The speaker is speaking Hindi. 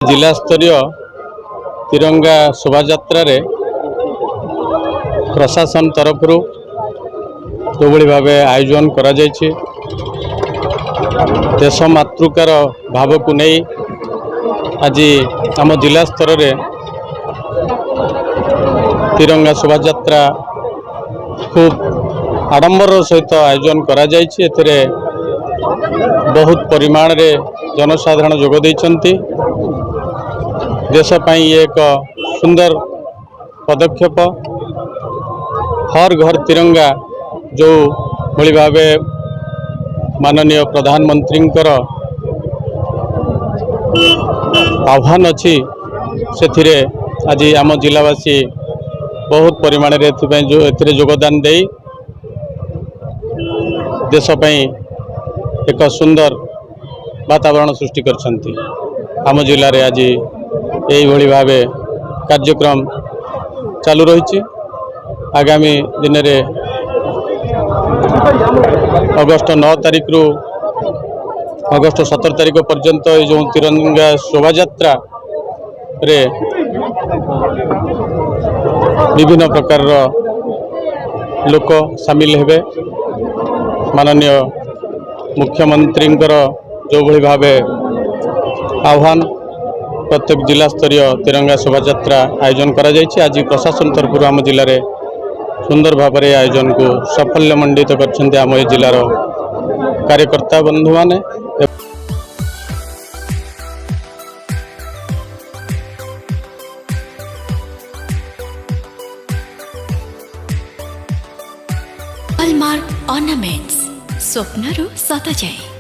जिला स्तरीय तिरंगा शोभा रे प्रशासन तरफ जो भाव आयोजन करा जायछि देश मातृकार भाव को नहीं आज आम जिला स्तर रे तिरंगा शोभा खूब आडंबर सहित आयोजन करा जायछि। एथिरे बहुत परिमाण रे जनसाधारण जोग दैछन्ति। देश पाई एक सुंदर पदक्षेप हर घर तिरंगा जो भली भावे माननीय प्रधानमंत्री आह्वान अच्छी से आज आम जिलावासी बहुत परिमाण रे जो एथिरे योगदान दे देश पाई एक सुंदर वातावरण सृष्टि करछन्ति। आम जिले में आज यही भली भावे कार्यक्रम चालू रही। आगामी दिन में अगस्ट 9 तारीख रु अगस्ट 17 तारीख पर्यंत जो तिरंगा शोभा यात्रा रे विभिन्न प्रकार लोक सामिल हेबे। माननीय मुख्यमंत्री जो भली भावे आह्वान प्रत्येक जिला स्तरीय तिरंगा शोभा यात्रा आयोजन करा जायछि। आज प्रशासन तरफ आम जिले में सुंदर भाव में आयोजन को साफल्य मंडित करछन्ति आम जिलार कार्यकर्ता बंधु माने। हॉलमार्क ऑर्नामेंट्स स्वप्नरू सत जाए।